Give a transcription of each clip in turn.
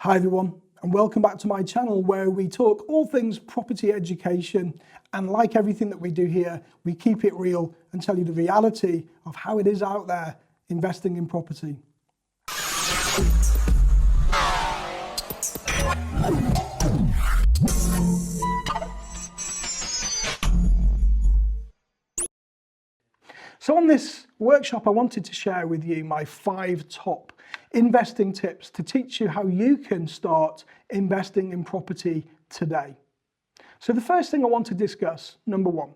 Hi everyone, and welcome back to my channel where we talk all things property education, and like everything that we do here, we keep it real and tell you the reality of how it is out there investing in property. So on this workshop, I wanted to share with you my 5 top investing tips to teach you how you can start investing in property today. So the first thing I want to discuss, number 1,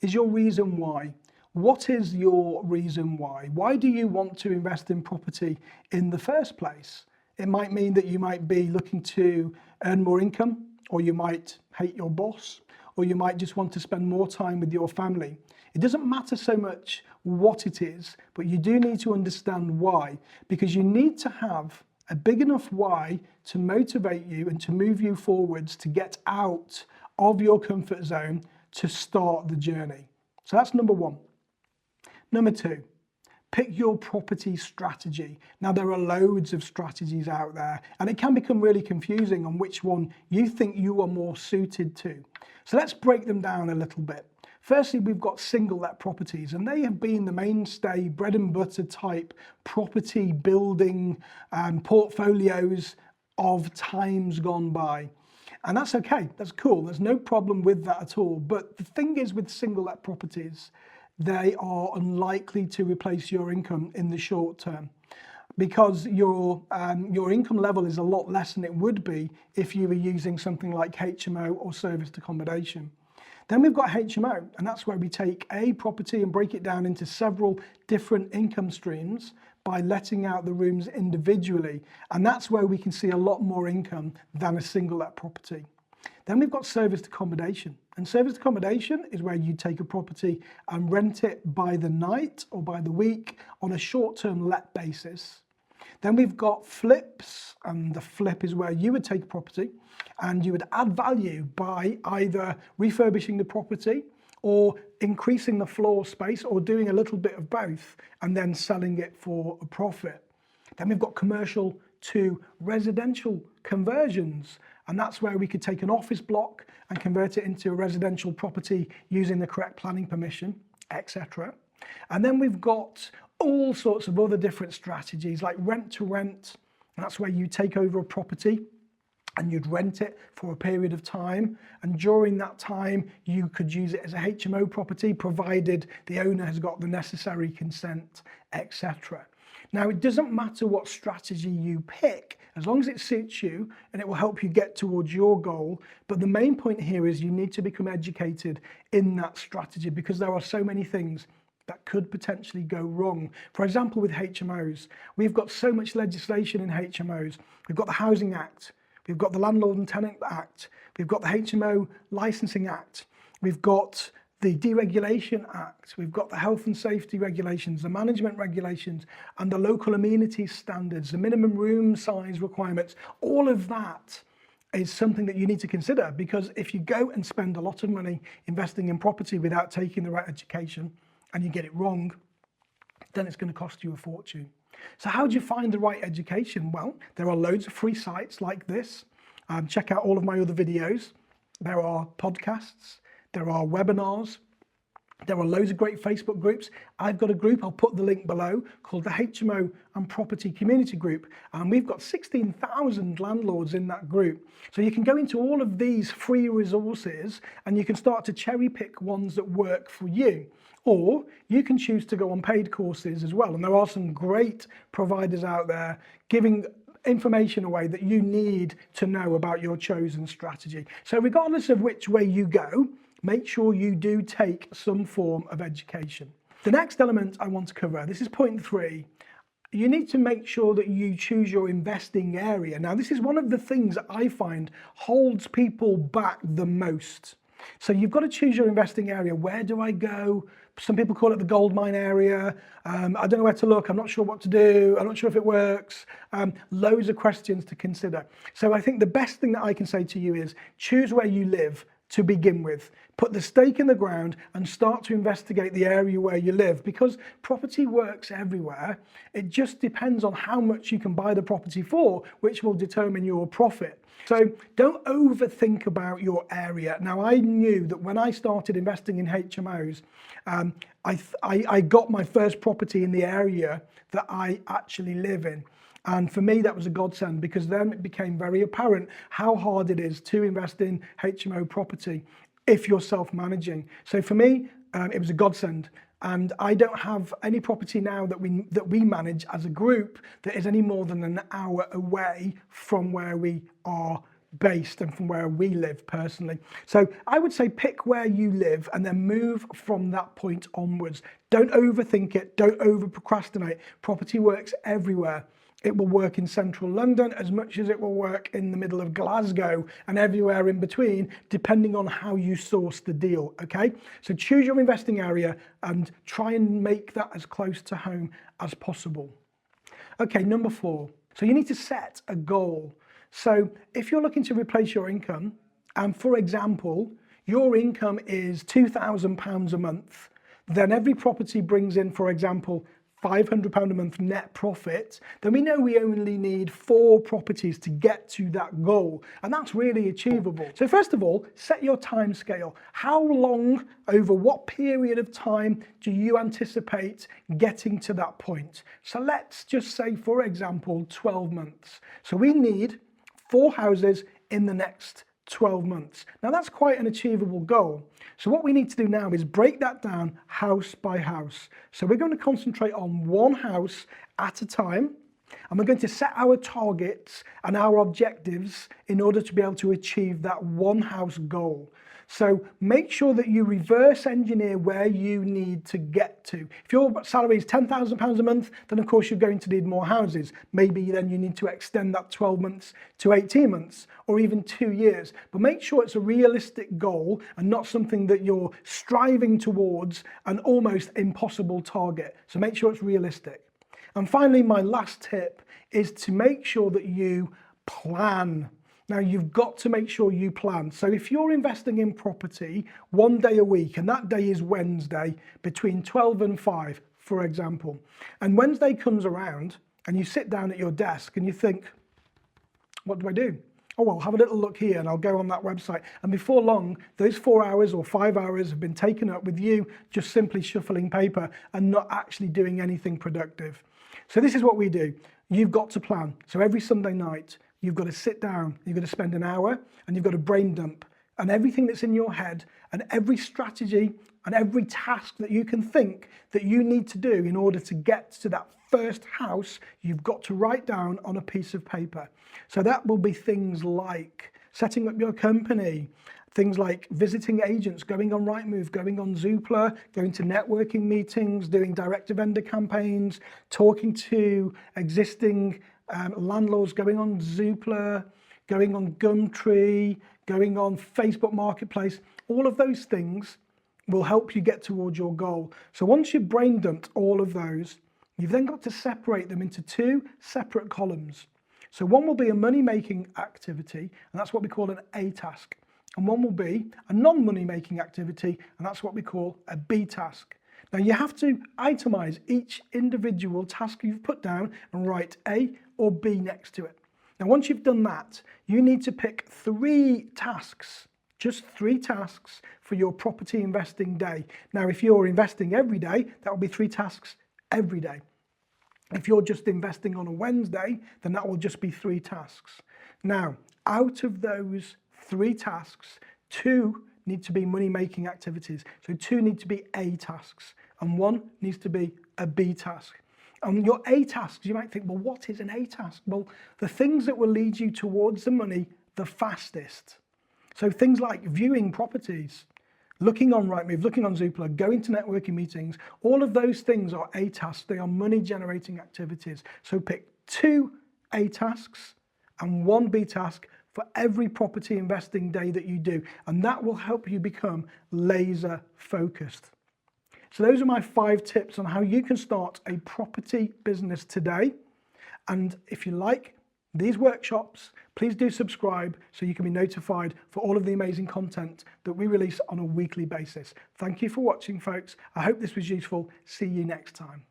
is your reason why. What is your reason why? Why do you want to invest in property in the first place? It might mean that you might be looking to earn more income, or you might hate your boss, or you might just want to spend more time with your family. It doesn't matter so much what it is, but you do need to understand why, because you need to have a big enough why to motivate you and to move you forwards to get out of your comfort zone to start the journey. So that's number 1. Number 2, pick your property strategy. Now there are loads of strategies out there and it can become really confusing on which one you think you are more suited to. So let's break them down a little bit. Firstly, we've got single let properties, and they have been the mainstay bread and butter type property building portfolios of times gone by. And that's okay, that's cool, there's no problem with that at all. But the thing is with single let properties, they are unlikely to replace your income in the short term, because your income level is a lot less than it would be if you were using something like HMO or serviced accommodation. Then we've got HMO, and that's where we take a property and break it down into several different income streams by letting out the rooms individually. And that's where we can see a lot more income than a single let property. Then we've got serviced accommodation. And serviced accommodation is where you take a property and rent it by the night or by the week on a short-term let basis. Then we've got flips, and the flip is where you would take a property and you would add value by either refurbishing the property or increasing the floor space or doing a little bit of both and then selling it for a profit. Then we've got commercial to residential conversions, and that's where we could take an office block and convert it into a residential property using the correct planning permission, etc. And then we've got all sorts of other different strategies like rent to rent. That's where you take over a property and you'd rent it for a period of time, and during that time you could use it as a HMO property provided the owner has got the necessary consent, etc. Now it doesn't matter what strategy you pick as long as it suits you and it will help you get towards your goal, but the main point here is you need to become educated in that strategy because there are so many things that could potentially go wrong. For example, with HMOs, we've got so much legislation in HMOs. We've got the Housing Act, we've got the Landlord and Tenant Act, we've got the HMO Licensing Act, we've got the Deregulation Act, we've got the Health and Safety Regulations, the Management Regulations, and the Local Amenities Standards, the minimum room size requirements. All of that is something that you need to consider, because if you go and spend a lot of money investing in property without taking the right education, and you get it wrong, then it's going to cost you a fortune. So how do you find the right education? Well, there are loads of free sites like this. Check out all of my other videos. There are podcasts, there are webinars, there are loads of great Facebook groups. I've got a group, I'll put the link below, called the HMO and Property Community Group. And we've got 16,000 landlords in that group. So you can go into all of these free resources and you can start to cherry pick ones that work for you. Or you can choose to go on paid courses as well. And there are some great providers out there giving information away that you need to know about your chosen strategy. So regardless of which way you go, make sure you do take some form of education. The next element I want to cover, this is point 3, you need to make sure that you choose your investing area. Now, this is one of the things that I find holds people back the most. So you've got to choose your investing area. Where do I go? Some people call it the gold mine area. I don't know where to look. I'm not sure what to do. I'm not sure if it works. Loads of questions to consider. So I think the best thing that I can say to you is choose where you live, to begin with. Put the stake in the ground and start to investigate the area where you live, because property works everywhere. It just depends on how much you can buy the property for, which will determine your profit. So don't overthink about your area. Now, I knew that when I started investing in HMOs, I got my first property in the area that I actually live in. And for me, that was a godsend, because then it became very apparent how hard it is to invest in HMO property if you're self-managing. So for me, it was a godsend. And I don't have any property now that we manage as a group that is any more than an hour away from where we are based and from where we live personally. So I would say pick where you live and then move from that point onwards. Don't overthink it, don't over procrastinate. Property works everywhere. It will work in central London as much as it will work in the middle of Glasgow and everywhere in between, depending on how you source the deal, okay? So choose your investing area and try and make that as close to home as possible. Okay, number 4. So you need to set a goal. So if you're looking to replace your income, and for example, your income is £2,000 a month, then every property brings in, for example, £500 a month net profit, then we know we only need 4 properties to get to that goal. And that's really achievable. So first of all, set your time scale. How long, over what period of time do you anticipate getting to that point? So let's just say, for example, 12 months. So we need 4 houses in the next 12 months. Now that's quite an achievable goal. So what we need to do now is break that down house by house. So we're going to concentrate on one house at a time, and we're going to set our targets and our objectives in order to be able to achieve that one house goal. So make sure that you reverse engineer where you need to get to. If your salary is £10,000 a month, then of course you're going to need more houses. Maybe then you need to extend that 12 months to 18 months or even 2 years. But make sure it's a realistic goal and not something that you're striving towards, an almost impossible target. So make sure it's realistic. And finally, my last tip is to make sure that you plan. Now, you've got to make sure you plan. So if you're investing in property 1 day a week, and that day is Wednesday between 12 and 5, for example, and Wednesday comes around and you sit down at your desk and you think, what do I do? Oh, well, have a little look here and I'll go on that website. And before long, those 4 hours or 5 hours have been taken up with you just simply shuffling paper and not actually doing anything productive. So this is what we do. You've got to plan. So every Sunday night, you've got to sit down, you've got to spend an hour, and you've got to brain dump. And everything that's in your head and every strategy and every task that you can think that you need to do in order to get to that first house, you've got to write down on a piece of paper. So that will be things like setting up your company, things like visiting agents, going on Rightmove, going on Zoopla, going to networking meetings, doing direct-to-vendor campaigns, talking to existing landlords, going on Zoopla, going on Gumtree, going on Facebook Marketplace. All of those things will help you get towards your goal. So once you've brain dumped all of those, you've then got to separate them into 2 separate columns. So one will be a money-making activity, and that's what we call an A task. And one will be a non-money-making activity, and that's what we call a B task. Now you have to itemize each individual task you've put down and write A or B next to it. Now once you've done that, you need to pick 3 tasks, just 3 tasks for your property investing day. Now if you're investing every day, that will be 3 tasks every day. If you're just investing on a Wednesday, then that will just be 3 tasks. Now, out of those 3 tasks, 2 need to be money-making activities. So 2 need to be A tasks, and 1 needs to be a B task. And your A tasks, you might think, well, what is an A task? Well, the things that will lead you towards the money the fastest. So things like viewing properties, looking on Rightmove, looking on Zoopla, going to networking meetings, all of those things are A tasks. They are money-generating activities. So pick 2 A tasks and 1 B task for every property investing day that you do, and that will help you become laser focused. So those are my 5 tips on how you can start a property business today. And if you like, these workshops, please do subscribe so you can be notified for all of the amazing content that we release on a weekly basis. Thank you for watching, folks. I hope this was useful. See you next time.